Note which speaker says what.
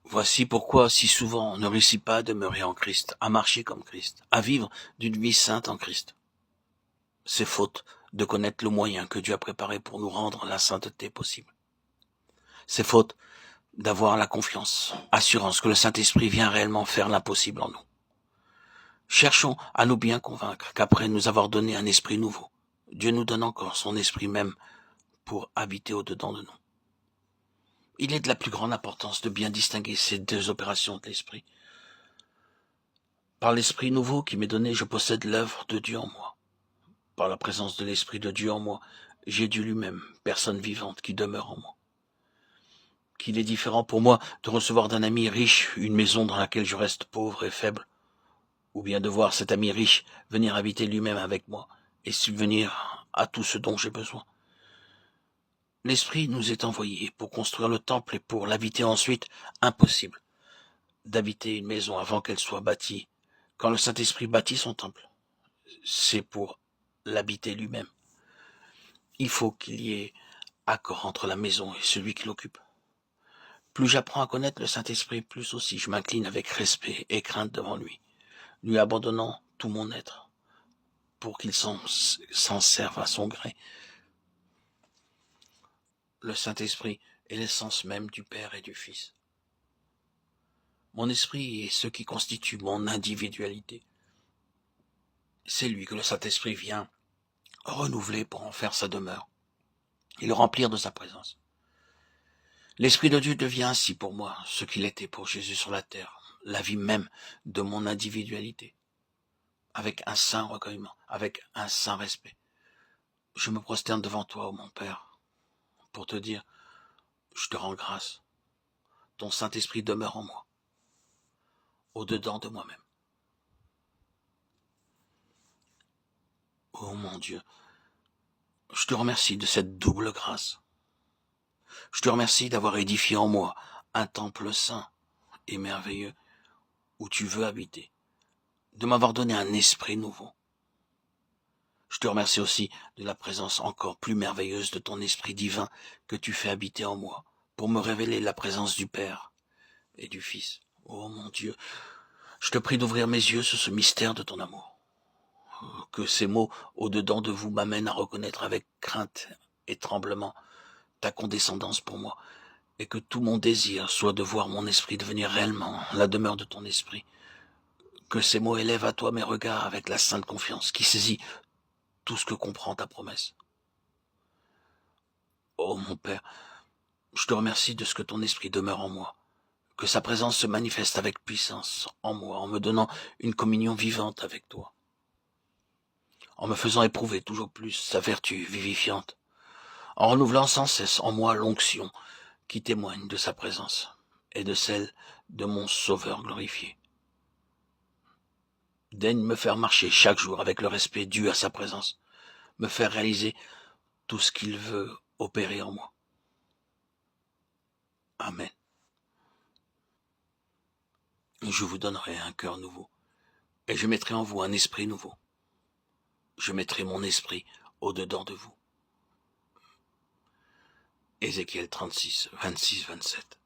Speaker 1: Voici pourquoi si souvent on ne réussit pas à demeurer en Christ, à marcher comme Christ, à vivre d'une vie sainte en Christ. C'est faute de connaître le moyen que Dieu a préparé pour nous rendre la sainteté possible. C'est faute d'avoir la confiance, assurance que le Saint-Esprit vient réellement faire l'impossible en nous. Cherchons à nous bien convaincre qu'après nous avoir donné un esprit nouveau, Dieu nous donne encore son esprit même pour habiter au-dedans de nous. Il est de la plus grande importance de bien distinguer ces deux opérations de l'esprit. Par l'esprit nouveau qui m'est donné, je possède l'œuvre de Dieu en moi. Par la présence de l'esprit de Dieu en moi, j'ai Dieu lui-même, personne vivante qui demeure en moi. Qu'il est différent pour moi de recevoir d'un ami riche une maison dans laquelle je reste pauvre et faible, ou bien de voir cet ami riche venir habiter lui-même avec moi et subvenir à tout ce dont j'ai besoin. L'Esprit nous est envoyé pour construire le temple et pour l'habiter ensuite. Impossible d'habiter une maison avant qu'elle soit bâtie. Quand le Saint-Esprit bâtit son temple, c'est pour l'habiter lui-même. Il faut qu'il y ait accord entre la maison et celui qui l'occupe. Plus j'apprends à connaître le Saint-Esprit, plus aussi je m'incline avec respect et crainte devant lui abandonnant tout mon être pour qu'il s'en serve à son gré. Le Saint-Esprit est l'essence même du Père et du Fils. Mon esprit est ce qui constitue mon individualité. C'est lui que le Saint-Esprit vient renouveler pour en faire sa demeure et le remplir de sa présence. L'Esprit de Dieu devient ainsi pour moi ce qu'il était pour Jésus sur la terre, la vie même de mon individualité, avec un saint recueillement, avec un saint respect. Je me prosterne devant toi, ô mon Père, pour te dire, je te rends grâce. Ton Saint-Esprit demeure en moi, au-dedans de moi-même. Ô mon Dieu, je te remercie de cette double grâce. Je te remercie d'avoir édifié en moi un temple saint et merveilleux où tu veux habiter, de m'avoir donné un esprit nouveau. Je te remercie aussi de la présence encore plus merveilleuse de ton esprit divin que tu fais habiter en moi pour me révéler la présence du Père et du Fils. Oh mon Dieu, je te prie d'ouvrir mes yeux sur ce mystère de ton amour. Que ces mots au-dedans de vous m'amènent à reconnaître avec crainte et tremblement ta condescendance pour moi, et que tout mon désir soit de voir mon esprit devenir réellement la demeure de ton esprit. Que ces mots élèvent à toi mes regards avec la sainte confiance qui saisit tout ce que comprend ta promesse. Oh mon Père, je te remercie de ce que ton esprit demeure en moi, que sa présence se manifeste avec puissance en moi, en me donnant une communion vivante avec toi, en me faisant éprouver toujours plus sa vertu vivifiante, en renouvelant sans cesse en moi l'onction qui témoigne de sa présence et de celle de mon Sauveur glorifié. Daigne me faire marcher chaque jour avec le respect dû à sa présence, me faire réaliser tout ce qu'il veut opérer en moi. Amen. Je vous donnerai un cœur nouveau, et je mettrai en vous un esprit nouveau. Je mettrai mon esprit au-dedans de vous. Ézéchiel 36, 26, 27.